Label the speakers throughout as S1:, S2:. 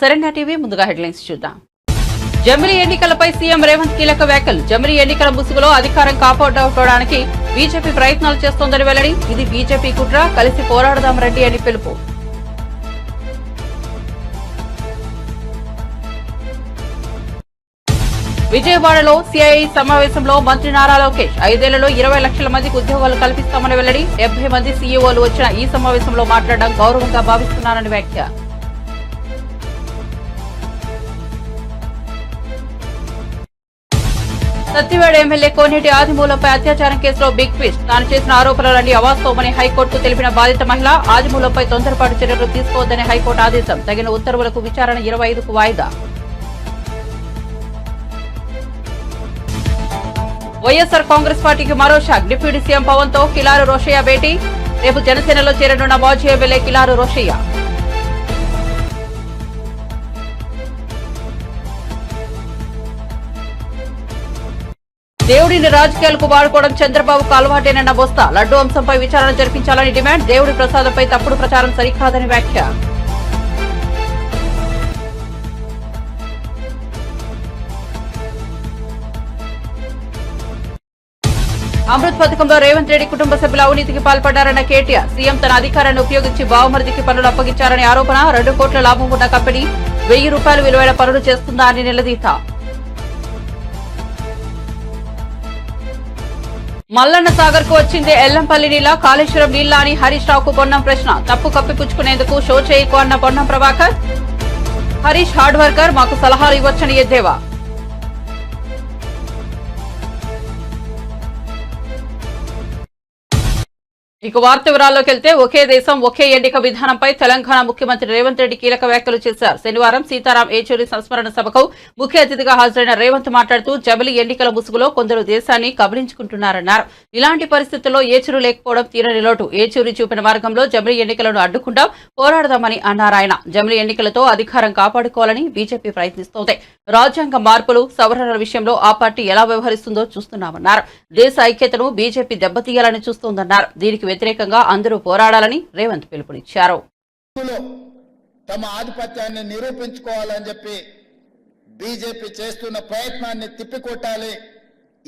S1: Saranya TV ముందుగా headlines చూద్దాం. జమిలి ఎన్నికలపై సీఎం రేవంత్ కీలక వ్యాఖ్యలు. జమిలి ఎన్నికల ముసుగులో అధికారం కాపాడుకోవడానికి బీజేపీ ప్రయత్నాలు చేస్తోందని వెల్లడి. ఇది బీజేపీ కుట్ర, కలిసి పోరాడదాం రెడ్డి అని పిలుపు. విజయవాడలో సిఐఐ సమావేశంలో మంత్రి నారా లోకేష్ 5 ఏళ్లలో 20 లక్షల మందికి ఉద్యోగాలు కల్పిస్తామని వెల్లడి. 70 మంది సీఈఓలు వచ్చిన ఈ సమావేశంలో మాట్లాడడం గౌరవంగా భావిస్తున్నారని వ్యాఖ్య. సత్యవేడ ఎమ్మెల్యే కోనేటి ఆదిమూలంపై అత్యాచారం కేసులో బిగ్ ట్విస్ట్. తాను చేసిన ఆరోపణలన్నీ అవాస్తవమని హైకోర్టుకు తెలిపిన బాధిత మహిళ. ఆదిమూలంపై తొందరపాటు చర్యలు తీసుకోవద్దని హైకోర్టు ఆదేశం. తగిన ఉత్తర్వులకు విచారణ 25కు వాయిదా. వైఎస్ఆర్ కాంగ్రెస్ పార్టీకి మరో షాక్. డిప్యూటీ సీఎం పవన్ తో కిలారు రోషయ్య భేటీ. రేపు జనసేనలో చేరనున్న మాజీ ఎమ్మెల్యే కిలారు రోషయ్య. దేవుడిని రాజకీయాలకు వాడుకోవడం చంద్రబాబుకు అలవాటేనన్న బొత్స. లడ్డూ అంశంపై విచారణ జరిపించాలని డిమాండ్. దేవుడి ప్రసాదంపై తప్పుడు ప్రచారం సరికాదని వ్యాఖ్య. అమృత్ పథకంలో రేవంత్ రెడ్డి కుటుంబ సభ్యుల అవినీతికి పాల్పడ్డారన్న కేటీఆర్. సీఎం తన అధికారాన్ని ఉపయోగించి బావమరిదికి పనులు అప్పగించారని ఆరోపణ. 2 కోట్ల లాభం ఉన్న కంపెనీ 1000 రూపాయలు విలువైన పనులు చేస్తుందా అని నిలదీత. మల్లన్న సాగర్ కు వచ్చింది ఎల్లంపల్లి నీళ్ల, కాళేశ్వరం నీళ్ల అని హరీష్ రావుకు పొన్నం ప్రశ్న. తప్పు కప్పిపుచ్చుకునేందుకు షో చేయకు అన్న పొన్నం ప్రభాకర్. హరీష్ హార్డ్ వర్కర్, మాకు సలహాలు ఇవ్వచ్చని ఎద్దేవా. ఇక వార్త వివరాల్లోకి వెళ్తే ఒకే దేశం ఒకే ఎన్నిక విధానంపై తెలంగాణ ముఖ్యమంత్రి రేవంత్ రెడ్డి కీలక వ్యాఖ్యలు చేశారు. శనివారం సీతారాం ఏచూరి సంస్మరణ సభకు ముఖ్య అతిథిగా హాజరైన రేవంత్ మాట్లాడుతూ జమిలి ఎన్నికల ముసుగులో కొందరు దేశాన్ని కబళించుకుంటున్నారన్నారు. ఇలాంటి పరిస్థితుల్లో ఏచూరు లేకపోవడం తీరని లోటు. ఏచూరి చూపిన మార్గంలో జమిలి ఎన్నికలను అడ్డుకుంటాం, పోరాడదామని అన్నారు ఆయన. జమిలి ఎన్నికలతో అధికారం కాపాడుకోవాలని బీజేపీ ప్రయత్నిస్తోంది. రాజ్యాంగ మార్పులు, సవరణల విషయంలో ఆ పార్టీ ఎలా వ్యవహరిస్తుందో చూస్తున్నామన్నారు. దేశ ఐక్యతను బీజేపీ దెబ్బతీయాలని చూస్తోందన్నారు. దీనికి వ్యతిరేకంగా అందరూ పోరాడాలని రేవంత్ పిలుపునిచ్చారు.
S2: తమ ఆధిపత్యాన్ని నిరూపించుకోవాలని చెప్పి బీజేపీ చేస్తున్న ప్రయత్నాన్ని తిప్పికొట్టాలి.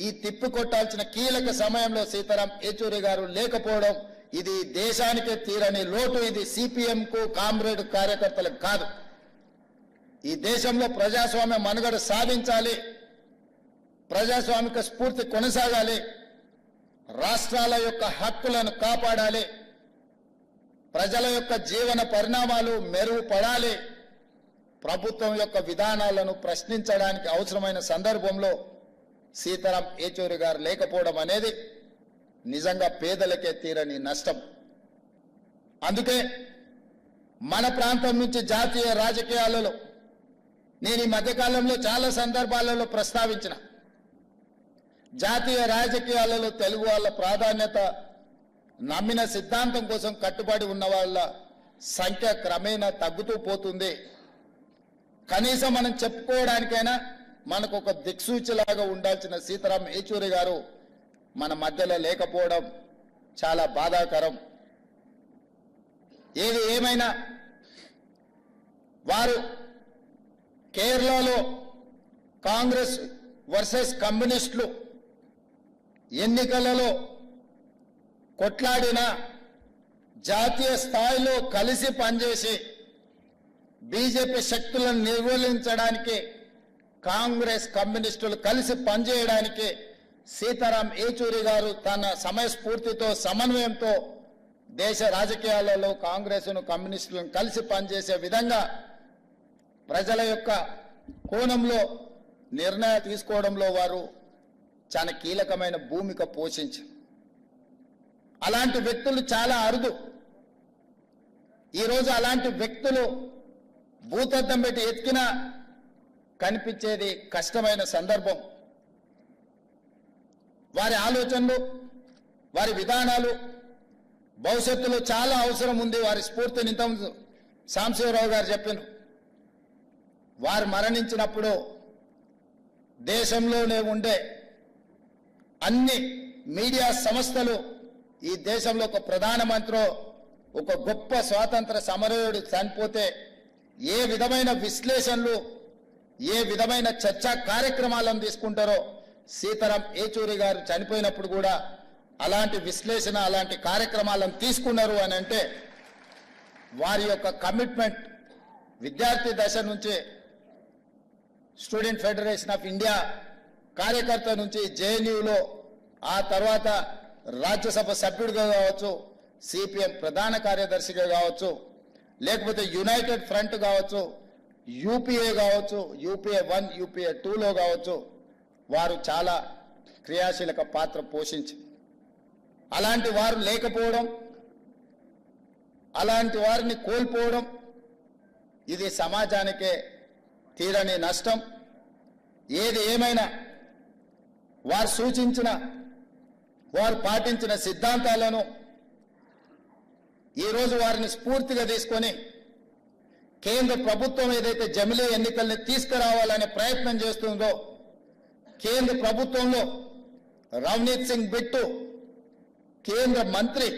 S2: ఈ తిప్పికొట్టాల్సిన కీలక సమయంలో సీతారాం ఏచూరి గారు లేకపోవడం ఇది దేశానికే తీరని లోటు. ఇది సిపిఎం కు కామ్రేడ్ కార్యకర్తలకు కాదు. ఈ దేశంలో ప్రజాస్వామ్య మనుగడ సాధించాలి, ప్రజాస్వామిక స్ఫూర్తి కొనసాగాలి, రాష్ట్రాల యొక్క హక్కులను కాపాడాలి, ప్రజల యొక్క జీవన పరిణామాలు మెరుగుపడాలి, ప్రభుత్వం యొక్క విధానాలను ప్రశ్నించడానికి అవసరమైన సందర్భంలో సీతారాం ఏచూరి గారు లేకపోవడం అనేది నిజంగా పేదలకే తీరని నష్టం. అందుకే మన ప్రాంతం నుంచి జాతీయ రాజకీయాలలో నేను ఈ మధ్యకాలంలో చాలా సందర్భాలలో ప్రస్తావించిన, జాతీయ రాజకీయాలలో తెలుగు వాళ్ళ ప్రాధాన్యత, నమ్మిన సిద్ధాంతం కోసం కట్టుబడి ఉన్న వాళ్ళ సంఖ్య క్రమేణా తగ్గుతూ పోతుంది. కనీసం మనం చెప్పుకోవడానికైనా మనకు ఒక దిక్సూచిలాగా ఉండాల్సిన సీతారాం ఏచూరి గారు మన మధ్యలో లేకపోవడం చాలా బాధాకరం. ఏది ఏమైనా వారు కేరళలో కాంగ్రెస్ వర్సెస్ కమ్యూనిస్టులు ఎన్నికలలో కొట్లాడిన, జాతీయ స్థాయిలో కలిసి పనిచేసి బీజేపీ శక్తులను నిర్మూలించడానికి కాంగ్రెస్ కమ్యూనిస్టులు కలిసి పనిచేయడానికి సీతారాం ఏచూరి గారు తన సమయస్ఫూర్తితో, సమన్వయంతో దేశ రాజకీయాలలో కాంగ్రెస్ను కమ్యూనిస్టులను కలిసి పనిచేసే విధంగా ప్రజల యొక్క కోణంలో నిర్ణయం తీసుకోవడంలో వారు చాలా కీలకమైన భూమిక పోషించారు. అలాంటి వ్యక్తులు చాలా అరుదు. ఈరోజు అలాంటి వ్యక్తులు భూతద్దం పెట్టి ఎత్తికినా కనిపించేది కష్టమైన సందర్భం. వారి ఆలోచనలు, వారి విధానాలు భవిష్యత్తులో చాలా అవసరం ఉంది. వారి స్ఫూర్తిని ఇంత సాంబశివరావు గారు చెప్పారు. వారు మరణించినప్పుడు దేశంలోనే ఉండే అన్ని మీడియా సంస్థలు ఈ దేశంలో ఒక ప్రధానమంత్రి, ఒక గొప్ప స్వాతంత్ర సమరయోధుడు చనిపోతే ఏ విధమైన విశ్లేషణలు, ఏ విధమైన చర్చా కార్యక్రమాలను తీసుకుంటారో సీతారాం ఏచూరి గారు చనిపోయినప్పుడు కూడా అలాంటి విశ్లేషణ, అలాంటి కార్యక్రమాలను తీసుకున్నారు అని అంటే వారి యొక్క కమిట్మెంట్ విద్యార్థి దశ నుంచే స్టూడెంట్ ఫెడరేషన్ ఆఫ్ ఇండియా కార్యకర్త నుంచి జేఎన్యూలో, ఆ తర్వాత రాజ్యసభ సభ్యుడిగా కావచ్చు, సిపిఎం ప్రధాన కార్యదర్శిగా కావచ్చు, లేకపోతే యునైటెడ్ ఫ్రంట్ కావచ్చు, యూపీఏ కావచ్చు, యూపీఏ 1, యూపీఏ 2లో కావచ్చు, వారు చాలా క్రియాశీలక పాత్ర పోషించి అలాంటి వారు లేకపోవడం, అలాంటి వారిని కోల్పోవడం ఇది సమాజానికే తీరని నష్టం. ఏది ఏమైనా వారు సూచించిన, వారు పాటించిన సిద్ధాంతాలను ఈరోజు వారిని స్ఫూర్తిగా తీసుకొని కేంద్ర ప్రభుత్వం ఏదైతే జమిలీ ఎన్నికల్ని తీసుకురావాలనే ప్రయత్నం చేస్తుందో, కేంద్ర ప్రభుత్వంలో రవనీత్ సింగ్ బిట్టు కేంద్ర మంత్రి.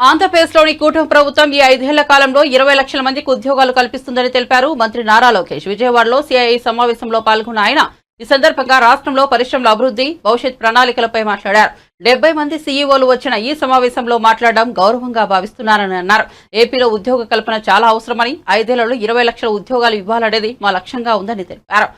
S1: ఆంధ్రప్రదేశ్లోని కూటమి ప్రభుత్వం ఈ 5 ఏళ్ల కాలంలో 20 లక్షల మందికి ఉద్యోగాలు కల్పిస్తుందని తెలిపారు మంత్రి నారా లోకేష్. విజయవాడలో సిఐఐ సమావేశంలో పాల్గొన్న ఆయన ఈ సందర్భంగా రాష్ట్రంలో పరిశ్రమల అభివృద్ధి, భవిష్యత్ ప్రణాళికలపై మాట్లాడారు. 70 మంది సీఈఓలు వచ్చిన ఈ సమావేశంలో మాట్లాడడం గౌరవంగా భావిస్తున్నారని అన్నారు. ఏపీలో ఉద్యోగ కల్పన చాలా అవసరమని, 5 ఏళ్లలో 20 లక్షల ఉద్యోగాలు ఇవ్వాలనేది మా లక్ష్యంగా ఉందని తెలిపారు.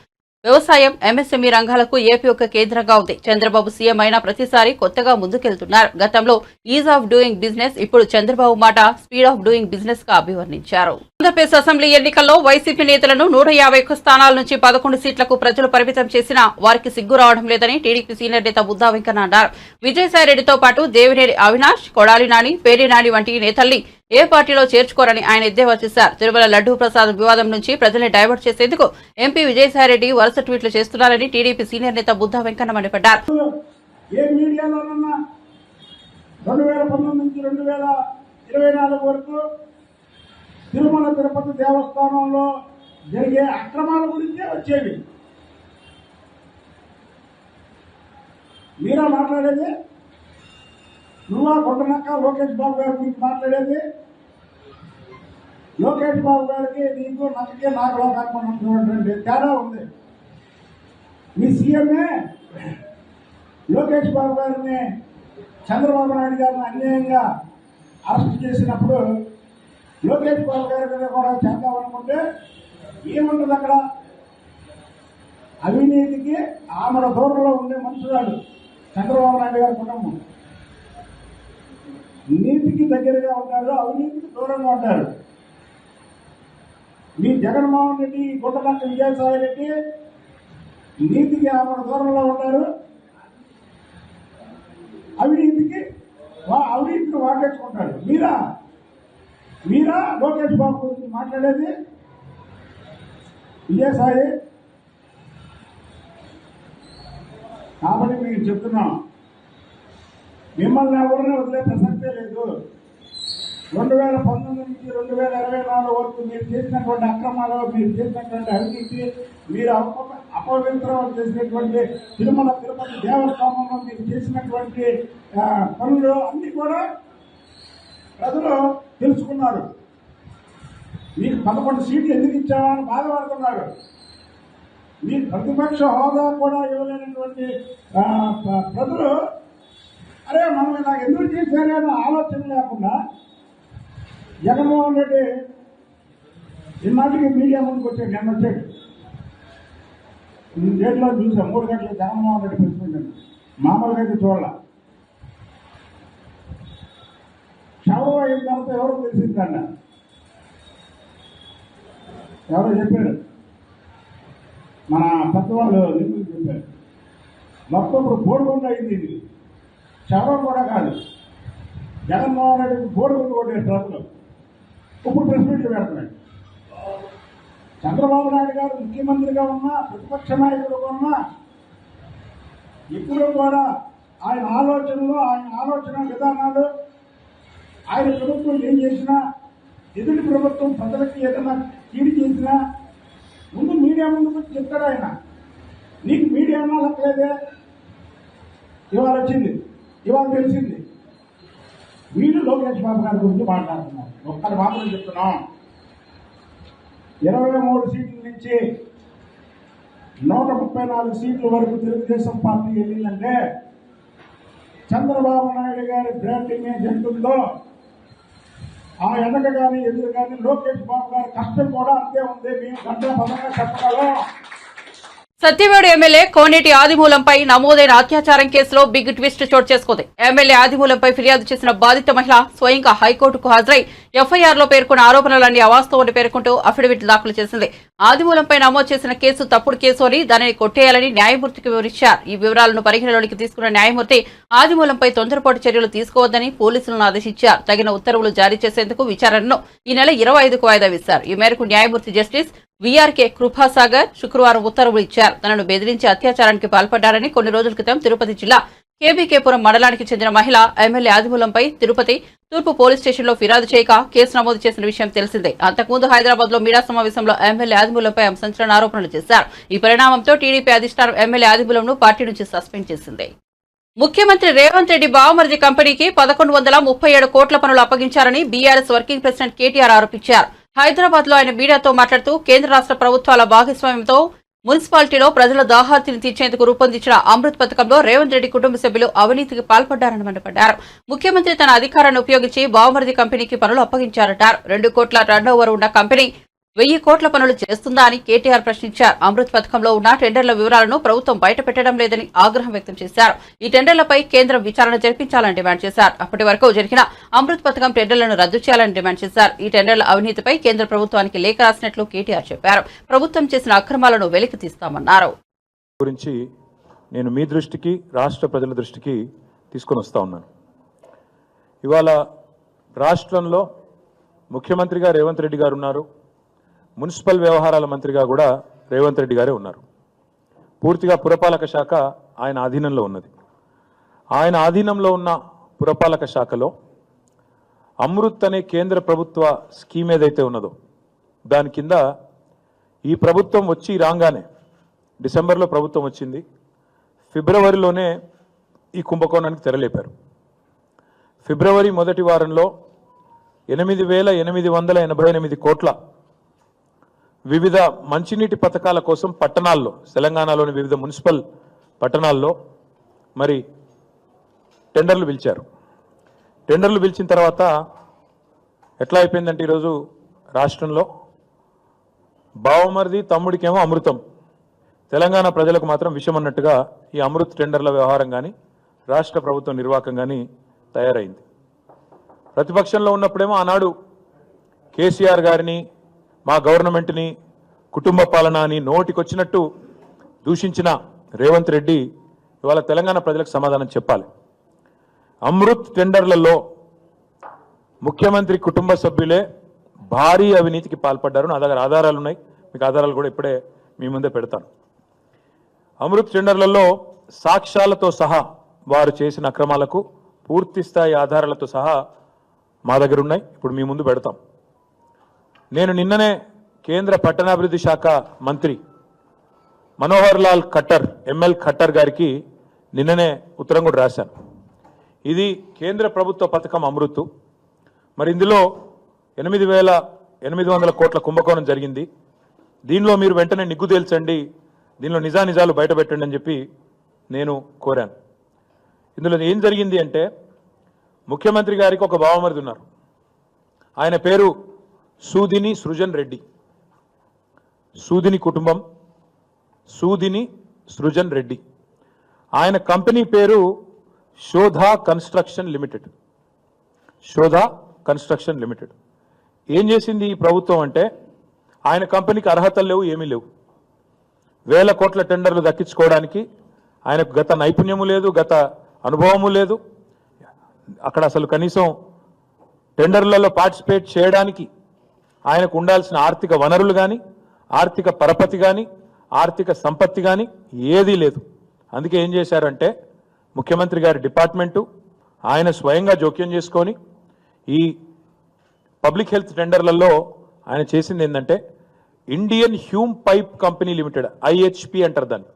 S1: వ్యవసాయం, ఎంఎస్ఎంఈ రంగాలకు ఏపీ ఒక కేంద్రంగా ఉంది. చంద్రబాబు సీఎం అయిన ప్రతిసారి కొత్తగా ముందుకెళ్తున్నారు. గతంలో ఈజ్ ఆఫ్ డూయింగ్ బిజినెస్, ఇప్పుడు చంద్రబాబు మాట స్పీడ్ ఆఫ్ డూయింగ్ బిజినెస్ గా అభివర్ణించారు. ఆంధ్రప్రదేశ్ అసెంబ్లీ ఎన్నికల్లో వైసీపీ నేతలను 151 స్థానాల నుంచి 11 సీట్లకు ప్రజలు పరిమితం చేసినా వారికి సిగ్గు రావడం లేదని టీడీపీ సీనియర్ నేత బుద్దా వెంకన్న అన్నారు. విజయసాయిరెడ్డితో పాటు దేవినేని అవినాష్, కొడాలి నాని, పేర్ని నాని వంటి నేతల్ని ఏ పార్టీలో చేర్చుకోరని ఆయన ఎద్దేవా చేశారు. తిరుమల లడ్డూ ప్రసాదం వివాదం నుంచి ప్రజల్ని డైవర్ట్ చేసేందుకు ఎంపీ విజయసాయిరెడ్డి వరుస ట్వీట్లు చేస్తున్నారని టీడీపీ సీనియర్ నేత బుద్దా వెంకన్న మండిపడ్డారు.
S3: 2019 నుంచి 2024 వరకు తిరుమల తిరుపతి దేవస్థానంలో జరిగే అక్రమాల గురించే వచ్చేవి. మీరా మాట్లాడేది? నువ్వా కొండనక్క లోకేష్ బాబు గారి గురించి మాట్లాడేది? లోకేష్ బాబు గారికి నీకు నక్కకే నాకులో కాకుండా తేడా ఉంది. మీ సీఎంఏ లోకేష్ బాబు గారిని, చంద్రబాబు నాయుడు గారిని అన్యాయంగా అరెస్ట్ చేసినప్పుడు లోకేష్ బాబు గారి మీద కూడా చేద్దామనుకుంటే ఏముంటుంది అక్కడ? అవినీతికి ఆమెడ దూరంలో ఉండే మనుషురాలు చంద్రబాబు నాయుడు గారి కుటుంబం. నీతికి దగ్గరగా ఉంటారు, అవినీతికి దూరంగా ఉంటారు. మీ జగన్మోహన్ రెడ్డి, గుంటనక్క విజయసాయి రెడ్డి నీతికి ఆమెడ దూరంలో ఉంటారు, అవినీతిని వాటేసుకుంటాడు. మీరా లోకేష్ బాబు గురించి మాట్లాడేది? విజయసాయి కాబట్టి మేము చెప్తున్నాం, మిమ్మల్ని ఎవరిని వదిలే ప్రసక్తే లేదు. 2019 నుంచి 2024 వరకు మీరు చేసినటువంటి అక్రమాలు, మీరు చేసినటువంటి అవినీతి, మీరు అపవిత్రం చేసినటువంటి తిరుమల తిరుపతి దేవస్థానంలో మీరు చేసినటువంటి పనులు అన్ని కూడా ప్రజలు తెలుసుకున్నారు. మీకు 11 సీట్లు ఎందుకు ఇచ్చామని బాధపడుతున్నారు. మీ ప్రతిపక్ష హోదా కూడా ఇవ్వలేనటువంటి ప్రజలు అరే మనం ఇలా ఎందుకు చేశారనే ఆలోచన లేకుండా జగన్మోహన్ రెడ్డి ఇన్నాటికి మీడియా ముందుకు వచ్చాడు. నిన్న వచ్చాడు, డేట్లో చూసాం 3 గంటలకు జగన్మోహన్ రెడ్డి పెంచుకుంటాను. మామూలుగా అయితే చూడాల. శవం అయిన తర్వాత ఎవరు తెలిసిందన్న ఎవరో చెప్పారు, మన పెద్దవాళ్ళు నిధులు చెప్పారు. మొత్తం ఇప్పుడు బోడిగుండు అయింది. ఇది శవం కూడా కాదు. జగన్మోహన్ రెడ్డికి బోడిగుండు కొట్టే ప్రజలు ఇప్పుడు ప్రెస్ మీట్లు పెడుతున్నాడు. చంద్రబాబు నాయుడు గారు ముఖ్యమంత్రిగా ఉన్నా, ప్రతిపక్ష నాయకుడుగా ఉన్నా, ఇప్పుడు కూడా ఆయన ఆలోచనలు, ఆయన ఆలోచన విధానాలు, ఆయన ప్రభుత్వం ఏం చేసినా, ఎదుటి ప్రభుత్వం ప్రజలకి ఏదైనా కీడు చేసినా ముందు మీడియా ముందుకు చెప్తాడు ఆయన. నీకు మీడియా అన్నా లెక్కలేదే, ఇవాళ వచ్చింది, ఇవాళ తెలిసింది. వీళ్ళు లోకేష్ బాబు గారి గురించి మాట్లాడుతున్నారు. ఒక్కరి మాత్రం చెప్తున్నాం, 23 సీట్ల నుంచి 134 సీట్ల వరకు తెలుగుదేశం పార్టీ వెళ్ళిందంటే చంద్రబాబు నాయుడు గారి బ్రాండ్ ఇమేజ్ ఎంత ఉందో ఆ వెనక కానీ ఎదురు కానీ లోకేష్ బాబు గారి కష్టం కూడా అంతే ఉంది. మేము గంటల పదంగా చెప్పగలం.
S1: సత్యవేడు ఎమ్మెల్యే కోనేటి ఆదిమూలంపై నమోదైన అత్యాచారం కేసులో బిగ్ ట్విస్ట్ చోటు చేసుకుంది. ఎమ్మెల్యే ఆదిమూలంపై ఫిర్యాదు చేసిన బాధిత మహిళ స్వయంగా హైకోర్టుకు హాజరై ఎఫ్ఐఆర్లో పేర్కొన్న ఆరోపణలన్నీ అవాస్తవమని పేర్కొంటూ అఫిడవిట్ దాఖలు చేసింది. ఆదిమూలంపై నమోదు చేసిన కేసు తప్పుడు కేసు అని దానిని కొట్టేయాలని న్యాయమూర్తికి వివరించారు. ఈ వివరాలను పరిగణలోకి తీసుకున్న న్యాయమూర్తి ఆదిమూలంపై తొందరపాటు చర్యలు తీసుకోవద్దని పోలీసులను ఆదేశించారు. తగిన ఉత్తర్వులు జారీ చేసేందుకు విచారణను ఈ నెల 25కు వాయిదా వేశారు. ఈ మేరకు న్యాయమూర్తి జస్టిస్ వీఆర్కే కృపాసాగర్ శుక్రవారం ఉత్తర్వులు ఇచ్చారు. తనను బెదిరించి అత్యాచారానికి పాల్పడ్డారని కొన్ని రోజుల క్రితం తిరుపతి జిల్లా కేబీకేపురం మండలానికి చెందిన మహిళ ఎమ్మెల్యే ఆదిమూలంపై తిరుపతి తూర్పు పోలీస్ స్టేషన్లో ఫిర్యాదు చేయక కేసు నమోదు చేసిన విషయం తెలిసిందే. అంతకుముందు హైదరాబాద్ లో మీడియా సమావేశంలో ఎమ్మెల్యే ఆదిమూలంపై సంచలన ఆరోపణలు చేశారు. ఈ పరిణామంతో టీడీపీ అధిష్టానం ఎమ్మెల్యే ఆదిమూలంను పార్టీ నుంచి సస్పెండ్ చేసింది. ముఖ్యమంత్రి రేవంత్ రెడ్డి బావమరిది కంపెనీకి 1137 కోట్ల పనులు అప్పగించారని బీఆర్ఎస్ వర్కింగ్ ప్రెసిడెంట్ కేటీఆర్ ఆరోపించారు. హైదరాబాద్ లో ఆయన మీడియాతో మాట్లాడుతూ కేంద్ర రాష్ట్ర ప్రభుత్వాల భాగస్వామ్యంతో మున్సిపాలిటీలో ప్రజల దాహార్తిని తీర్చేందుకు రూపొందించిన అమృత్ పథకంలో రేవంత్ రెడ్డి కుటుంబ సభ్యులు అవినీతికి పాల్పడ్డారని మండిపడ్డారు. ముఖ్యమంత్రి తన అధికారాన్ని ఉపయోగించి బావమరిది కంపెనీకి పనులు అప్పగించారటారు. 2 కోట్ల టర్నోవర్ ఉన్న కంపెనీ 1000 కోట్ల పనులు చేస్తుందా అని కేటీఆర్ ప్రశ్నించారు. అమృత్ పథకంలో ఉన్న టెండర్ల వివరాలను ప్రభుత్వం బయటపెట్టడం లేదని ఆగ్రహం వ్యక్తం చేశారు. ఈ టెండర్లపై కేంద్రం విచారణ జరిపించాలని డిమాండ్ చేశారు. అప్పటి వరకు జరిగిన అమృత్ పథకం టెండర్లను రద్దు చేయాలని డిమాండ్ చేశారు. ఈ టెండర్ల అవినీతిపై కేంద్ర ప్రభుత్వానికి లేఖ రాసినట్లు కేటీఆర్ చెప్పారు. ప్రభుత్వం చేసిన అక్రమాలను వెలికి తీస్తామన్నారు.
S4: గురించి నేను మీ దృష్టికి రాష్ట్ర ప్రజల దృష్టికి తీసుకొని వస్తా ఉన్నాను. ఇవాళ రాష్ట్రంలో ముఖ్యమంత్రిగా రేవంత్ రెడ్డి గారు ఉన్నారు. మున్సిపల్ వ్యవహారాల మంత్రిగా కూడా రేవంత్ రెడ్డి గారే ఉన్నారు. పూర్తిగా పురపాలక శాఖ ఆయన ఆధీనంలో ఉన్నది. ఆయన ఆధీనంలో ఉన్న పురపాలక శాఖలో అమృత్ అనే కేంద్ర ప్రభుత్వ స్కీమ్ ఏదైతే ఉన్నదో దాని కింద ఈ ప్రభుత్వం వచ్చి రాగానే డిసెంబర్లో ప్రభుత్వం వచ్చింది. ఫిబ్రవరిలోనే ఈ కుంభకోణానికి తెరలేపారు. ఫిబ్రవరి మొదటి వారంలో 8,888 కోట్ల వివిధ మంచినీటి పథకాల కోసం పట్టణాల్లో తెలంగాణలోని వివిధ మున్సిపల్ పట్టణాల్లో మరి టెండర్లు పిలిచారు. టెండర్లు పిలిచిన తర్వాత ఎట్లా అయిపోయిందంటే ఈరోజు రాష్ట్రంలో బావమరిది తమ్ముడికేమో అమృతం, తెలంగాణ ప్రజలకు మాత్రం విషం అన్నట్టుగా ఈ అమృత్ టెండర్ల వ్యవహారం కానీ రాష్ట్ర ప్రభుత్వ నిర్వాహకం కానీ తయారైంది. ప్రతిపక్షంలో ఉన్నప్పుడేమో ఆనాడు కేసీఆర్ గారిని మా గవర్నమెంట్ని కుటుంబ పాలన అని నోటికొచ్చినట్టు దూషించిన రేవంత్ రెడ్డి ఇవాళ తెలంగాణ ప్రజలకు సమాధానం చెప్పాలి. అమృత్ టెండర్లలో ముఖ్యమంత్రి కుటుంబ సభ్యులే భారీ అవినీతికి పాల్పడ్డారు. నా దగ్గర ఆధారాలు ఉన్నాయి, మీకు ఆధారాలు కూడా ఇప్పుడే మీ ముందే పెడతాను. అమృత్ టెండర్లలో సాక్ష్యాలతో సహా వారు చేసిన అక్రమాలకు పూర్తి స్థాయి ఆధారాలతో సహా మా దగ్గర ఉన్నాయి, ఇప్పుడు మీ ముందు పెడతాం. నేను నిన్ననే కేంద్ర పట్టణాభివృద్ధి శాఖ మంత్రి మనోహర్ లాల్ ఖట్టర్ ఎంఎల్ ఖట్టర్ గారికి నిన్ననే ఉత్తరం కూడా రాశాను. ఇది కేంద్ర ప్రభుత్వ పథకం అమృత్. మరి ఇందులో 8,800 కోట్ల కుంభకోణం జరిగింది. దీనిలో మీరు వెంటనే నిగ్గు తేల్చండి, దీనిలో నిజానిజాలు బయటపెట్టండి అని చెప్పి నేను కోరాను. ఇందులో ఏం జరిగింది అంటే ముఖ్యమంత్రి గారికి ఒక బావమరిది ఉన్నారు. ఆయన పేరు సూదిని సృజన్ రెడ్డి. సూదిని కుటుంబం సూదిని సృజన్ రెడ్డి. ఆయన కంపెనీ పేరు Shodha construction limited. Shodha construction limited. ఏం చేసింది ఈ ప్రభుత్వం అంటే ఆయన కంపెనీకి అర్హతలు లేవు, ఏమీ లేవు. 1000 కోట్ల టెండర్లు దక్కించుకోవడానికి ఆయనకు గత నైపుణ్యము లేదు, గత అనుభవము లేదు. అక్కడ అసలు కనీసం టెండర్లలో పార్టిసిపేట్ చేయడానికి ఆయనకు ఉండాల్సిన ఆర్థిక వనరులు కానీ, ఆర్థిక పరపతి కానీ, ఆర్థిక సంపత్తి కానీ ఏదీ లేదు. అందుకే ఏం చేశారంటే ముఖ్యమంత్రి గారి డిపార్ట్మెంటు ఆయన స్వయంగా జోక్యం చేసుకొని ఈ పబ్లిక్ హెల్త్ టెండర్లలో ఆయన చేసింది ఏంటంటే Indian Hume pipe company limited, IHP అంటారు దాన్ని.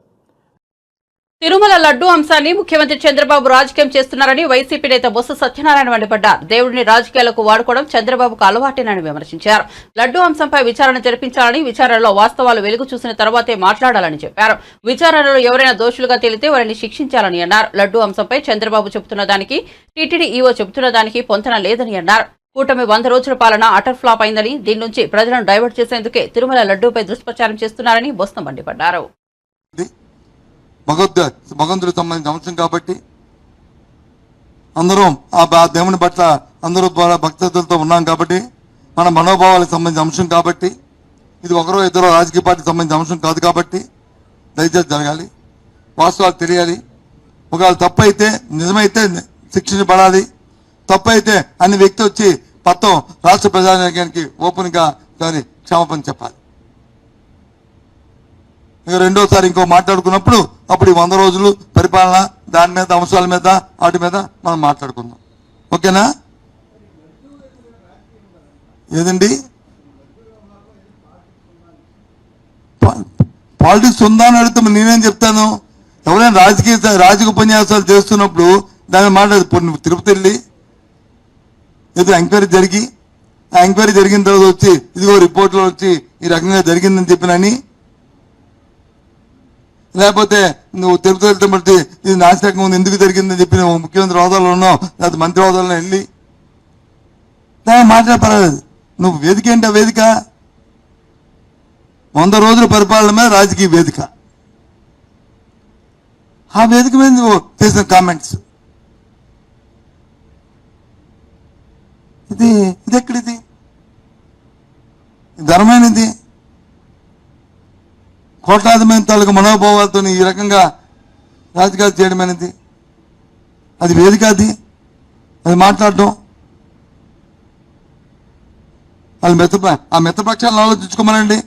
S1: తిరుమల లడ్డూ అంశాన్ని ముఖ్యమంత్రి చంద్రబాబు రాజకీయం చేస్తున్నారని వైసీపీ నేత బొత్స సత్యనారాయణ మండిపడ్డారు. దేవుడిని రాజకీయాలకు వాడుకోవడం చంద్రబాబుకు అలవాటేనని విమర్శించారు. లడ్డూ అంశంపై విచారణ జరిపించాలని, విచారణలో వాస్తవాలు వెలుగు చూసిన తర్వాతే మాట్లాడాలని చెప్పారు. విచారణలో ఎవరైనా దోషులుగా తేలితే వారిని శిక్షించాలని అన్నారు. లడ్డూ అంశంపై చంద్రబాబు చెబుతున్న దానికి, టీటీడీ ఈవో చెబుతున్న దానికి పొంతన లేదని అన్నారు. కూటమి 100 రోజుల పాలన అటర్ ఫ్లాప్ అయిందని, దీని నుంచి ప్రజలను డైవర్ట్ చేసేందుకే తిరుమల లడ్డూపై దుష్ప్రచారం చేస్తున్నారని బొత్స మండిపడ్డారు.
S5: భగవంతుడికి సంబంధించిన అంశం కాబట్టి అందరం ఆ దేవుని పట్ల అందరూ భక్తులతో ఉన్నాం కాబట్టి, మన మనోభావాలకు సంబంధించిన అంశం కాబట్టి, ఇది ఒకరో ఇద్దరు రాజకీయ పార్టీకి సంబంధించిన అంశం కాదు కాబట్టి దయచేసి జరగాలి, వాస్తవాలు తెలియాలి. ఒకవేళ తప్పు అయితే నిజమైతే శిక్షించబడాలి. తప్పు అయితే అన్ని వ్యక్తి వచ్చి మొత్తం రాష్ట్ర ప్రజానికానికి ఓపెన్గా దాని క్షమాపణ చెప్పాలి. ఇక రెండోసారి ఇంకో మాట్లాడుకున్నప్పుడు అప్పుడు 100 రోజులు పరిపాలన దాని మీద అంశాల మీద వాటి మీద మనం మాట్లాడుకుందాం. ఓకేనా? ఏదండి పాలిటిక్స్ ఉందా అని అడిగితే నేనేం చెప్తాను? ఎవరైనా రాజకీయ ఉపన్యాసాలు చేస్తున్నప్పుడు దాని మాట్లాడు. తిరుపతి వెళ్ళి ఏదో ఎంక్వైరీ జరిగి ఆ ఎంక్వైరీ జరిగిన తర్వాత వచ్చి ఇదిగో రిపోర్ట్లో వచ్చి ఈ రకంగా జరిగిందని చెప్పినని, లేకపోతే నువ్వు తిరుపతి వెళ్తే బట్టి ఇది నాశనకం ఉంది ఎందుకు జరిగిందని చెప్పి నువ్వు ముఖ్యమంత్రి హోదాలో ఉన్నావు లేకపోతే మంత్రి హోదాలో వెళ్ళి దాన్ని మాట్లాడే పర్వాలేదు. నువ్వు వేదిక ఏంటి? ఆ వేదిక 100 రోజుల పరిపాలన మీద రాజకీయ వేదిక. ఆ వేదిక మీద నువ్వు చేసిన కామెంట్స్ ఇది ఎక్కడిది? ధర్మైనది కోట్లాది మంది తాలూకు మనోభావాలతో ఈ రకంగా రాజకీయాలు చేయడం అనేది అది వేదిక, అది మాట్లాడటం. వాళ్ళు ఆ మిత్రపక్షాలను ఆలోచించుకోమనండి,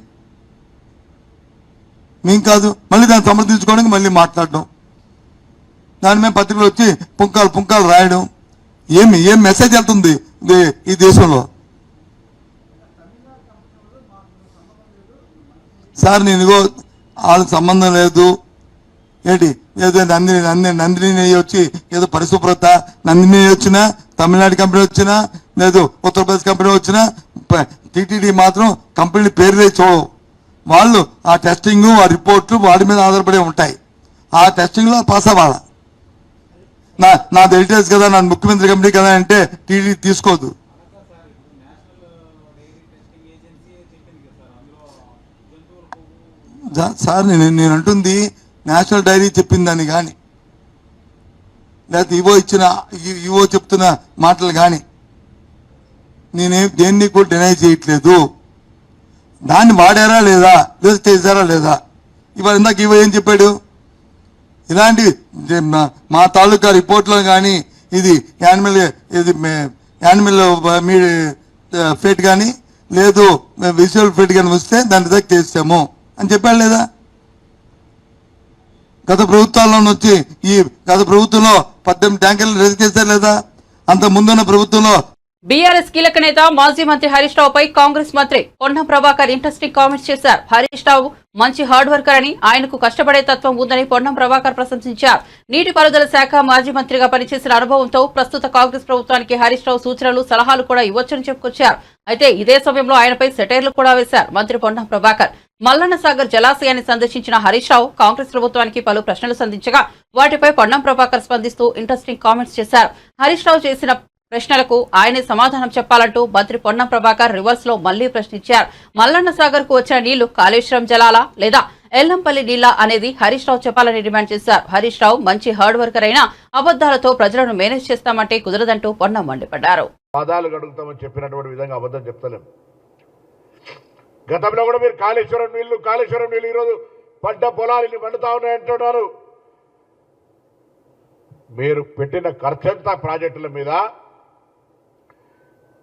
S5: మేం కాదు. మళ్ళీ దాన్ని సమర్థించుకోవడానికి మళ్ళీ మాట్లాడడం, దాని మీద పత్రికలు వచ్చి పుంకాలు రాయడం. ఏం మెసేజ్ వెళ్తుంది ఈ దేశంలో? సార్ నేను వాళ్ళకి సంబంధం లేదు ఏంటి, ఏదో నందిని వచ్చి ఏదో పరిశుభ్రత, నందిని వచ్చినా, తమిళనాడు కంపెనీ వచ్చినా, లేదు ఉత్తరప్రదేశ్ కంపెనీ వచ్చినా, టీటీడీ మాత్రం కంపెనీ పేర్లే చూడవు. వాళ్ళు ఆ టెస్టింగ్, ఆ రిపోర్ట్లు వాటి మీద ఆధారపడి ఉంటాయి. ఆ టెస్టింగ్లో పాస్ అవ్వాలా. నా డీటెయిల్స్ కదా, నా ముఖ్యమంత్రి కంపెనీ కదా అంటే టీటీడీ తీసుకోదు. సార్ నేను అంటుంది నేషనల్ డైరీ చెప్పిందని కానీ, లేకపోతే ఈవో చెప్తున్న మాటలు కానీ నేనేం దేన్ని కూడా డినై చేయట్లేదు. దాన్ని వాడారా లేదా, లేదా చేశారా లేదా? ఇవాళ ఇందాక ఈవో ఏం చెప్పాడు? ఇలాంటి మా తాలూకా రిపోర్ట్లో కానీ ఇది యానిమల్ ఫేట్ కానీ లేదు విజువల్ ఫేట్ కానీ వస్తే దాన్ని రిజెక్ట్ చేస్తాము అని చెప్పాడు లేదా? గత ప్రభుత్వాల్లో వచ్చి గత ప్రభుత్వంలో 18 ట్యాంకర్లు రిజెక్ట్ చేశారు లేదా? అంత ముందున్న ప్రభుత్వంలో
S1: బీఆర్ఎస్ కీలక నేత మాజీ మంత్రి హరీష్ రావుపై కాంగ్రెస్ మంత్రి పొన్నం ప్రభాకర్ ఇంట్రెస్టింగ్ కామెంట్స్ చేశారు. హరీష్ రావు మంచి హార్డ్ వర్కర్ అని, ఆయనకు కష్టపడే తత్వం ఉందని పొన్నం ప్రభాకర్ ప్రశంసించారు. నీటిపారుదల శాఖ మాజీ మంత్రిగా పనిచేసిన అనుభవంతో ప్రస్తుత కాంగ్రెస్ ప్రభుత్వానికి హరీష్ రావు సూచనలు, సలహాలు కూడా ఇవ్వొచ్చని చెప్పుకొచ్చారు. అయితే ఇదే సమయంలో ఆయనపై సెటైర్లు కూడా వేశారు మంత్రి పొన్నం ప్రభాకర్. మల్లన్న సాగర్ జలాశయాన్ని సందర్శించిన హరీష్ రావు కాంగ్రెస్ ప్రభుత్వానికి పలు ప్రశ్నలు సంధించగా వాటిపై పొన్నం ప్రభాకర్ స్పందిస్తూ ఇంట్రెస్టింగ్ కామెంట్స్ చేశారు. హరీష్ రావు చేసిన ప్రశ్నలకు ఆయనే సమాధానం చెప్పాలంటూ మంత్రి పొన్నం ప్రభాకర్ రివర్స్ లో మళ్లీ ప్రశ్నించారు. మల్లన్న సాగర్ కు వచ్చిన నీళ్లు కాళేశ్వరం జలాలా లేదా ఎల్లంపల్లి నీళ్లా అనేది హరీష్ రావు చెప్పాలని డిమాండ్ చేశారు. హరీష్ రావు మంచి హార్డ్ వర్కర్ అయినా అబద్దాలతో ప్రజలను మేనేజ్ చేస్తామంటే కుదరదంటూ పొన్నం మండిపడ్డారు.
S6: పాదాలు గడుగుతామని చెప్పినటువంటి విధంగా అబద్ధం చెప్తలేం. గతంలో కూడా మీరు కాళేశ్వరం నీళ్లు ఈరోజు పడ్డ పొలాలని పండుతా ఉన్నాయంటున్నారు. మీరు పెట్టిన ఖర్చంతా ప్రాజెక్టుల మీద,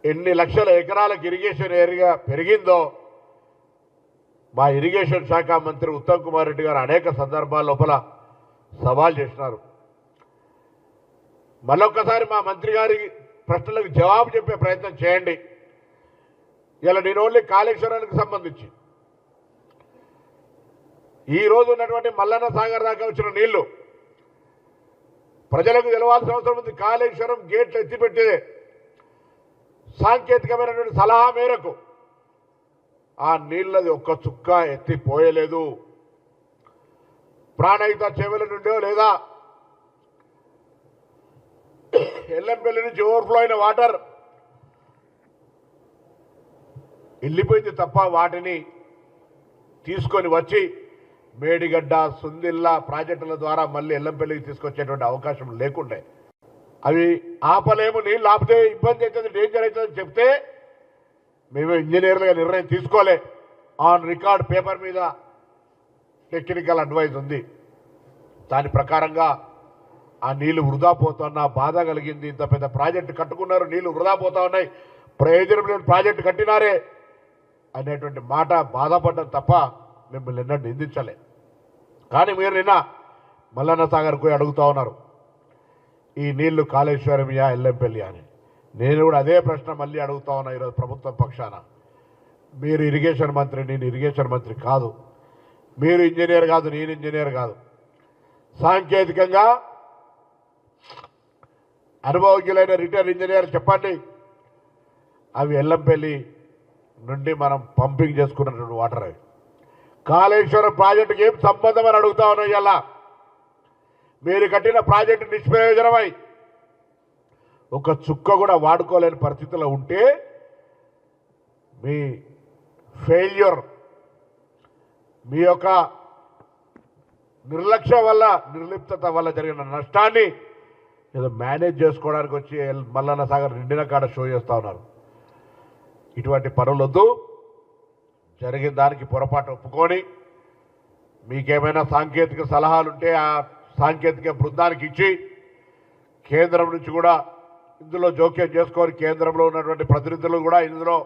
S6: ఎన్ని లక్షల ఎకరాలకు ఇరిగేషన్ ఏరియా పెరిగిందో మా ఇరిగేషన్ శాఖ మంత్రి ఉత్తమ్ కుమార్ రెడ్డి గారు అనేక సందర్భాల లోపల సవాల్ చేసినారు. మళ్ళొక్కసారి మా మంత్రి గారి ప్రశ్నలకు జవాబు చెప్పే ప్రయత్నం చేయండి. ఇలా నేను ఓన్లీ కాళేశ్వరానికి సంబంధించి ఈ రోజు ఉన్నటువంటి మల్లన్న సాగర్ దాకా వచ్చిన నీళ్లు ప్రజలకు తెలవాల్సిన అవసరం ఉంది. కాళేశ్వరం గేట్లు ఎత్తిపెట్టిదే సాంకేతికమైనటువంటి సలహా మేరకు ఆ నీళ్ళది ఒక్క చుక్క ఎత్తిపోయలేదు. ప్రాణహిత చెవుల నుండో లేదా ఎల్లంపల్లి నుంచి ఓవర్ఫ్లో అయిన వాటర్ వెళ్ళిపోయింది తప్ప వాటిని తీసుకొని వచ్చి మేడిగడ్డ, సుందిల్లా ప్రాజెక్టుల ద్వారా మళ్ళీ ఎల్లంపల్లికి తీసుకొచ్చేటువంటి అవకాశం లేకుండే. అవి ఆపలేము, నీళ్ళు ఆపితే ఇబ్బంది అవుతుంది, డేంజర్ అవుతుందని చెప్తే మేము ఇంజనీర్లుగా నిర్ణయం తీసుకోలే. ఆన్ రికార్డ్ పేపర్ మీద టెక్నికల్ అడ్వైజ్ ఉంది. దాని ప్రకారంగా ఆ నీళ్లు వృధా పోతున్నా బాధ కలిగింది. ఇంత పెద్ద ప్రాజెక్టు కట్టుకున్నారు, నీళ్లు వృధా పోతా ఉన్నాయి, ప్రయోజనం లేని ప్రాజెక్టు కట్టినారే అనేటువంటి మాట బాధపడ్డం తప్ప మిమ్మల్ని ఎన్నడూ నిందించలే. కానీ మీరు నిన్న మల్లన్న సాగర్కు పోయి అడుగుతా ఉన్నారు, ఈ నీళ్లు కాళేశ్వరమియా ఎల్లంపల్లి అని. నేను కూడా అదే ప్రశ్న మళ్ళీ అడుగుతా ఉన్నా ఈరోజు ప్రభుత్వం పక్షాన. మీరు ఇరిగేషన్ మంత్రి, నేను ఇరిగేషన్ మంత్రి కాదు. మీరు ఇంజనీర్ కాదు, నేను ఇంజనీర్ కాదు. సాంకేతికంగా అనుభవజ్ఞులైన రిటైర్ ఇంజనీర్ చెప్పండి, అవి ఎల్లంపల్లి నుండి మనం పంపింగ్ చేసుకున్నటువంటి వాటర్ అవి కాళేశ్వరం ప్రాజెక్టుకి ఏం సంబంధం అని అడుగుతా ఉన్నాయి. ఇలా మీరు కట్టిన ప్రాజెక్టు నిష్ప్రయోజనమై ఒక చుక్క కూడా వాడుకోలేని పరిస్థితిలో ఉంటే మీ ఫెయిల్యూర్, మీ యొక్క నిర్లక్ష్యం వల్ల, నిర్లిప్తత వల్ల జరిగిన నష్టాన్ని ఏదో మేనేజ్ చేసుకోవడానికి వచ్చి మల్లన్న సాగర్ నిండిన కాడ షో చేస్తూ ఉన్నారు. ఇటువంటి పనులొద్దు. జరిగిన దానికి పొరపాటు ఒప్పుకొని మీకేమైనా సాంకేతిక సలహాలుంటే ఆ సాంకేతిక బృందానికి ఇచ్చి కేంద్రం నుంచి కూడా ఇందులో జోక్యం చేసుకొని కేంద్రంలో ఉన్నటువంటి ప్రతినిధులు కూడా ఇందులో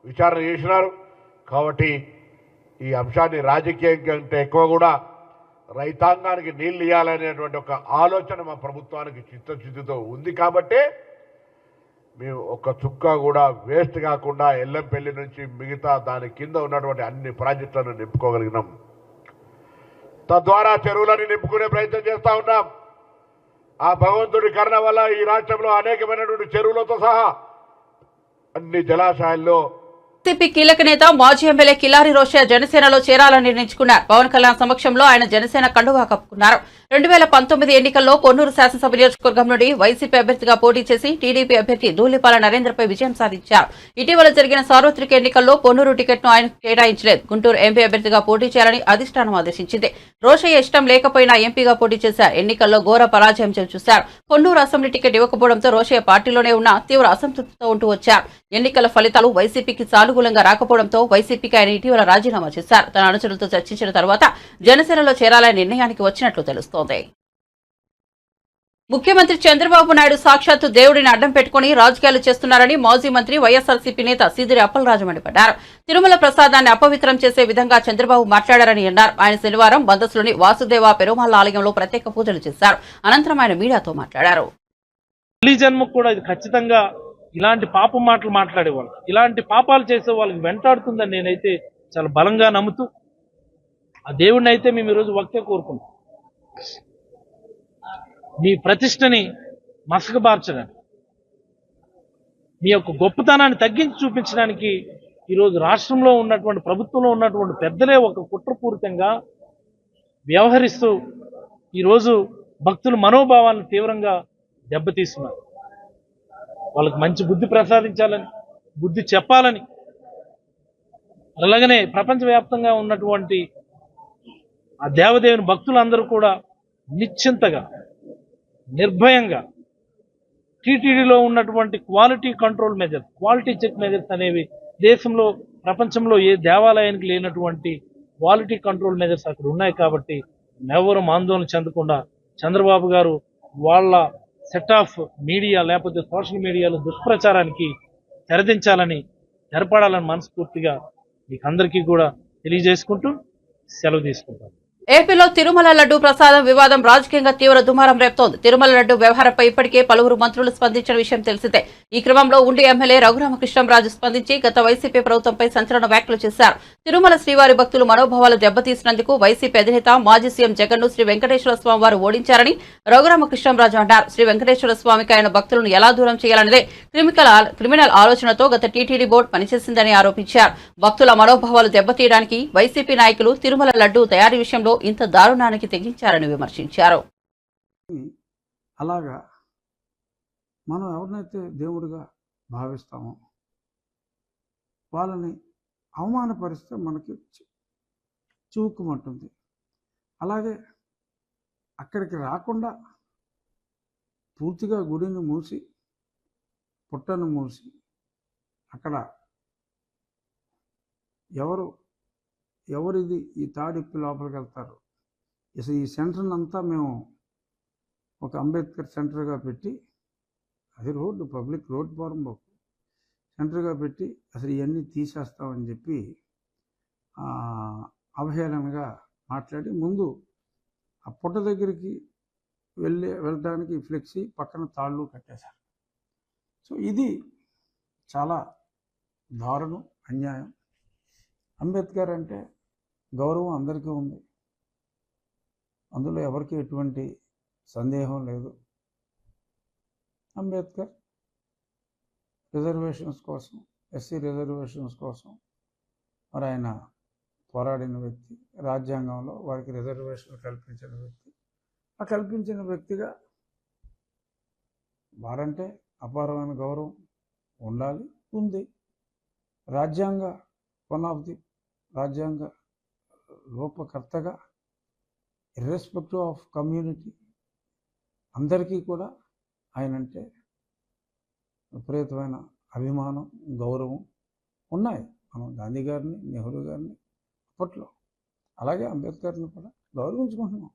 S6: విచారణ చేసినారు. కాబట్టి ఈ అంశాన్ని రాజకీయం కంటే ఎక్కువ కూడా రైతాంగానికి నీళ్ళు ఇవ్వాలనేటువంటి ఒక ఆలోచన మా ప్రభుత్వానికి చిత్తశుద్ధితో ఉంది. కాబట్టి మేము ఒక్క చుక్క కూడా వేస్ట్ కాకుండా ఎల్లంపల్లి నుంచి మిగతా దాని కింద ఉన్నటువంటి అన్ని ప్రాజెక్టులను నింపుకోగలిగినాం. తద్వారా చెరువులని నింపుకునే ప్రయత్నం చేస్తూ ఉన్నాం. ఆ భగవంతుడి కరుణ వల్ల ఈ రాష్ట్రంలో అనేకమైనటువంటి చెరువులతో సహా అన్ని జలాశయాల్లో
S1: వైసీపీ కీలక నేత మాజీ ఎమ్మెల్యే కిలారి రోషయ్య జనసేనలో చేరాలని నిర్ణయించుకున్నారు. పవన్ కళ్యాణ్ సమక్షంలో ఆయన జనసేన కండువా కప్పుకున్నారు. 2019 ఎన్నికల్లో పొన్నూరు శాసనసభ నియోజకవర్గం నుండి వైసీపీ అభ్యర్థిగా పోటీ చేసి టీడీపీ అభ్యర్థి ధూళిపాల నరేంద్రపై విజయం సాధించారు. ఇటీవల జరిగిన సార్వత్రిక ఎన్నికల్లో పొన్నూరు టికెట్ను ఆయన కేటాయించలేదు. గుంటూరు ఎంపీ అభ్యర్థిగా పోటీ చేయాలని అధిష్టానం ఆదేశించింది. రోషయ్య ఇష్టం లేకపోయినా ఎంపీగా పోటీ చేశారు. ఎన్నికల్లో ఘోర పరాజయం చూశారు. పొన్నూరు అసెంబ్లీ టికెట్ ఇవ్వకపోవడంతో రోషయ్య పార్టీలోనే ఉన్న తీవ్ర అసంతృప్తితో ఉంటూ వచ్చారు. ఎన్నికల ఫలితాలు వైసీపీకి సానుకూలంగా రాకపోవడంతో వైసీపీకి ఆయన ఇటీవల రాజీనామా చేశారు. తన అనుచరులతో చర్చించిన తర్వాత జనసేనలో చేరాలనే నిర్ణయానికి వచ్చినట్లు తెలుస్తోంది. ముఖ్యమంత్రి చంద్రబాబు నాయుడు సాక్షాత్తు దేవుడిని అడ్డం పెట్టుకుని రాజకీయాలు చేస్తున్నారని మాజీ మంత్రి వైఎస్ఆర్సీపీ నేత సీదిరి అప్పలరాజు మండిపడ్డారు. తిరుమల ప్రసాదాన్ని అపవిత్రం చేసే విధంగా చంద్రబాబు మాట్లాడారని అన్నారు. ఆయన శనివారం బందస్లోని వాసుదేవ పెరుమాళ్ల ఆలయంలో ప్రత్యేక పూజలు చేశారు. అనంతరం ఆయన మీడియాతో మాట్లాడారు.
S7: జన్మకు కూడా ఇది ఖచ్చితంగా ఇలాంటి పాపం మాటలు మాట్లాడేవాళ్ళు, ఇలాంటి పాపాలు చేసే వాళ్ళకి వెంటాడుతుందని నేనైతే చాలా బలంగా నమ్ముతూ ఆ దేవుడిని అయితే మేము ఈరోజు ఒకటే కోరుకుంటాం, మీ ప్రతిష్టని మసకబార్చడానికి, మీ యొక్క గొప్పతనాన్ని తగ్గించి చూపించడానికి ఈరోజు రాష్ట్రంలో ఉన్నటువంటి ప్రభుత్వంలో ఉన్నటువంటి పెద్దలే ఒక కుట్రపూరితంగా వ్యవహరిస్తూ ఈరోజు భక్తుల మనోభావాలను తీవ్రంగా దెబ్బతీస్తున్నారు. వాళ్ళకి మంచి బుద్ధి ప్రసాదించాలని, బుద్ధి చెప్పాలని, అలాగనే ప్రపంచవ్యాప్తంగా ఉన్నటువంటి ఆ దేవదేవుని భక్తులందరూ కూడా నిశ్చింతగా, నిర్భయంగా టీటీడీలో ఉన్నటువంటి quality control measures, quality check measures అనేవి దేశంలో, ప్రపంచంలో ఏ దేవాలయానికి లేనటువంటి క్వాలిటీ కంట్రోల్ మెజర్స్ అక్కడ ఉన్నాయి. కాబట్టి ఎవరు ఆందోళన చెందకుండా చంద్రబాబు గారు వాళ్ళ సెట్ ఆఫ్ మీడియా లేకపోతే సోషల్ మీడియాలో దుష్ప్రచారానికి తెరదించాలని, తెరపడాలని మనస్ఫూర్తిగా మీకు అందరికీ కూడా తెలియజేసుకుంటూ సెలవు తీసుకుంటాను.
S1: ఏపీలో తిరుమల లడ్డు ప్రసాదం వివాదం రాజకీయంగా తీవ్ర దుమారం రేపుతోంది. తిరుమల లడ్డు వ్యవహారంపై ఇప్పటికే పలువురు మంత్రులు స్పందించిన విషయం తెలిసిందే. ఈ క్రమంలో ఉండి ఎమ్మెల్యే రఘురామకృష్ణంరాజు స్పందించి గత వైసీపీ ప్రభుత్వంపై సంచలన వ్యాఖ్యలు చేశారు. తిరుమల శ్రీవారి భక్తులు మనోభావాలు దెబ్బతీసినందుకు వైసీపీ అధినేత మాజీ సీఎం జగన్ను శ్రీ వెంకటేశ్వర స్వామి వారు ఓడించారని రఘురామకృష్ణంరాజు అన్నారు. శ్రీ వెంకటేశ్వర స్వామికి ఆయన భక్తులను ఎలా దూరం చేయాలనేదే క్రిమినల్ ఆలోచనతో గత టీటీడీ బోర్డు పనిచేసిందని ఆరోపించారు. భక్తుల మనోభావాలు దెబ్బతీయడానికి వైసీపీ నాయకులు తిరుమల లడ్డు తయారీ విషయంలో ఇంత దారుణానికి తెగించారని విమర్శించారు.
S8: అలాగా మనం ఎవరినైతే దేవుడిగా భావిస్తామో వాళ్ళని అవమానపరిస్తే మనకి చూక్కుమంటుంది. అలాగే అక్కడికి రాకుండా పూర్తిగా గుడిని మూసి పుట్టను మూసి అక్కడ ఎవరిది ఈ తాడిప్పి లోపలికి వెళ్తారు. అసలు ఈ సెంటర్ని అంతా మేము ఒక అంబేద్కర్ సెంటర్గా పెట్టి, అది రోడ్డు పబ్లిక్ రోడ్ ఫారం సెంటర్గా పెట్టి అసలు ఇవన్నీ తీసేస్తామని చెప్పి అవహేళనగా మాట్లాడి ముందు ఆ పుట్ట దగ్గరికి వెళ్ళడానికి ఫ్లెక్సీ పక్కన తాళ్ళు కట్టేశారు. సో ఇది చాలా దారుణం, అన్యాయం. అంబేద్కర్ అంటే గౌరవం అందరికీ ఉంది, అందులో ఎవరికి ఎటువంటి సందేహం లేదు. అంబేద్కర్ రిజర్వేషన్స్ కోసం, ఎస్సీ రిజర్వేషన్స్ కోసం మరి ఆయన పోరాడిన వ్యక్తి, రాజ్యాంగంలో వారికి రిజర్వేషన్ కల్పించిన వ్యక్తి. ఆ కల్పించిన వ్యక్తిగా వారంటే అపారమైన గౌరవం ఉండాలి, ఉంది. రాజ్యాంగ రాజ్యాంగ రూపకర్తగా ఇర్రెస్పెక్టివ్ ఆఫ్ కమ్యూనిటీ అందరికీ కూడా ఆయనంటే విపరీతమైన అభిమానం, గౌరవం ఉన్నాయి. మనం గాంధీ గారిని, నెహ్రూ గారిని అప్పట్లో, అలాగే అంబేద్కర్ని కూడా గౌరవించుకుంటున్నాం.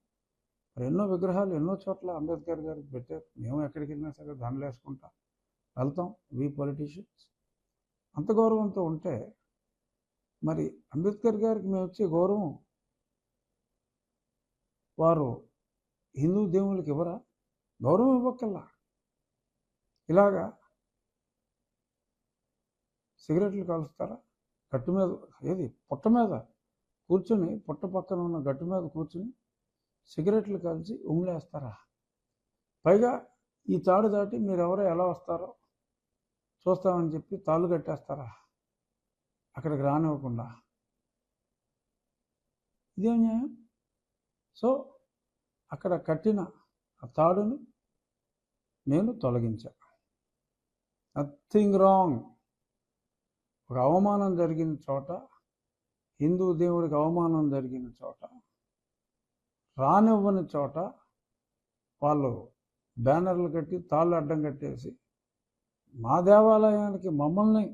S8: మరి ఎన్నో విగ్రహాలు ఎన్నో చోట్ల అంబేద్కర్ గారికి పెట్టారు. మేము ఎక్కడికి వెళ్ళినా సరే దండలు వేసుకుంటాం, వెళ్తాం. వి పొలిటీషియన్స్ అంత గౌరవంతో ఉంటే మరి అంబేద్కర్ గారికి మేము వచ్చే గౌరవం వారు హిందూ దేవుళ్ళకి ఇవ్వరా? గౌరవం ఇవ్వకల్లా. ఇలాగా సిగరెట్లు కాలుస్తారా? గట్టు మీద, ఏది పుట్ట మీద కూర్చుని, పుట్ట పక్కన ఉన్న గట్టు మీద కూర్చుని సిగరెట్లు కాల్చి ఉమ్ములేస్తారా? పైగా ఈ తాడు దాటి మీరెవరో ఎలా వస్తారో చూస్తామని చెప్పి తాళ్ళు కట్టేస్తారా అక్కడికి రానివ్వకుండా? ఇదేం న్యాయం? సో అక్కడ కట్టిన ఆ తాడుని నేను తొలగించా. Nothing wrong. ఒక అవమానం జరిగిన చోట, హిందూ దేవుడికి అవమానం జరిగిన చోట, రానివ్వని చోట వాళ్ళు బ్యానర్లు కట్టి తాళ్ళు అడ్డం కట్టేసి మా దేవాలయానికి మమ్మల్ని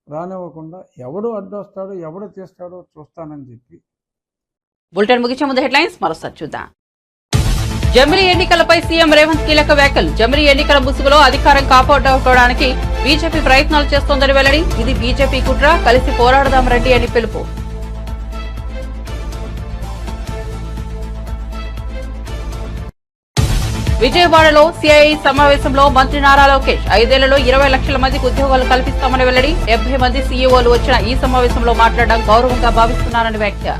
S8: రానివ్వకుండా ఎవడు అడ్డొస్తాడో ఎవడు తీస్తాడో చూస్తానని చెప్పి.
S1: బులెటిన్ ముగించే ముందు హెడ్లైన్స్ మరోసారి చూద్దాం. జమిలీ ఎన్నికలపై సీఎం రేవంత్ కీలక వ్యాఖ్యలు. జమిలీ ఎన్నికల ముసుగులో అధికారం కాపాడుకోవడానికి బీజేపీ ప్రయత్నాలు చేస్తోందని వెల్లడి. ఇది బీజేపీ కుట్ర, కలిసి పోరాడదాం రండి అని పిలుపు. విజయవాడలో సిఐఐ సమావేశంలో మంత్రి నారా లోకేష్ 5 ఏళ్లలో 20 లక్షల మందికి ఉద్యోగాలు కల్పిస్తామని వెల్లడి. 70 మంది సీఈఓలు వచ్చిన ఈ సమావేశంలో మాట్లాడడం గౌరవంగా భావిస్తున్నారని వ్యాఖ్య.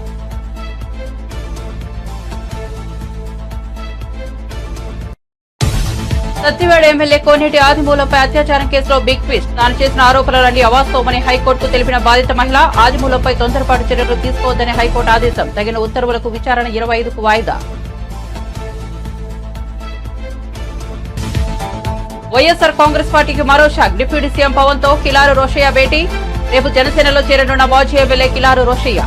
S1: సత్యవేడ ఎమ్మెల్యే కోనేటి ఆదిమూలంపై అత్యాచారం కేసులో బిగ్ ట్విస్ట్. తాను చేసిన ఆరోపణలన్నీ అవాస్తవమని హైకోర్టుకు తెలిపిన బాధిత మహిళ. ఆదిమూలంపై తొందరపాటు చర్యలు తీసుకోవద్దని హైకోర్టు ఆదేశం. తగిన ఉత్తర్వులకు విచారణ 25కు వాయిదా. వైఎస్సార్ కాంగ్రెస్ పార్టీకి మరో షాక్. డిప్యూటీ సీఎం పవన్ తో కిలారు రోషయ్య భేటీ. రేపు జనసేనలో చేరనున్న మాజీ ఎమ్మెల్యే కిలారు రోషయ్య.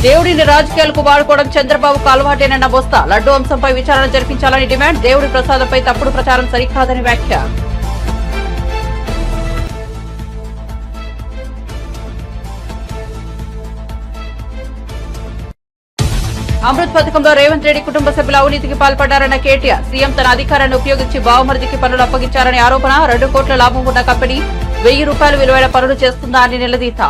S1: దేవుడిని రాజకీయాలకు వాడుకోవడం చంద్రబాబుకు అలవాటేనన్న బొత్స. లడ్డూ అంశంపై విచారణ జరిపించాలని డిమాండ్. దేవుడి ప్రసాదంపై తప్పుడు ప్రచారం సరికాదని వ్యాఖ్య. అమృత్ పథకంలో రేవంత్ రెడ్డి కుటుంబ సభ్యుల అవినీతికి పాల్పడ్డారన్న కేటీఆర్. సీఎం తన అధికారాన్ని ఉపయోగించి బావమరిదికి పనులు అప్పగించారని ఆరోపణ. 2 కోట్ల లాభం ఉన్న కంపెనీ 1000 రూపాయలు విలువైన పనులు చేస్తుందా అని నిలదీత.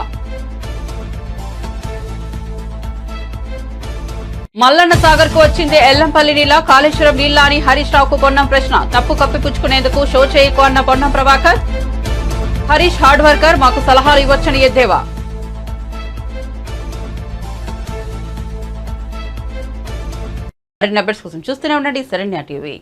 S1: మల్లన్న సాగర్ కు వచ్చింది ఎల్లంపల్లి నీళ్ల, కాళేశ్వరం నీళ్ల అని హరీష్ రావుకు పొన్నం ప్రశ్న. తప్పు కప్పిపుచ్చుకునేందుకు షో చేయకు అన్న పొన్నం ప్రభాకర్. హరీష్ హార్డ్ వర్కర్, మాకు సలహాలు ఇవ్వచ్చని ఎద్దేవా. మరిన్ని అప్డేట్స్ కోసం చూస్తూనే ఉండండి శరణ్య టీవీ.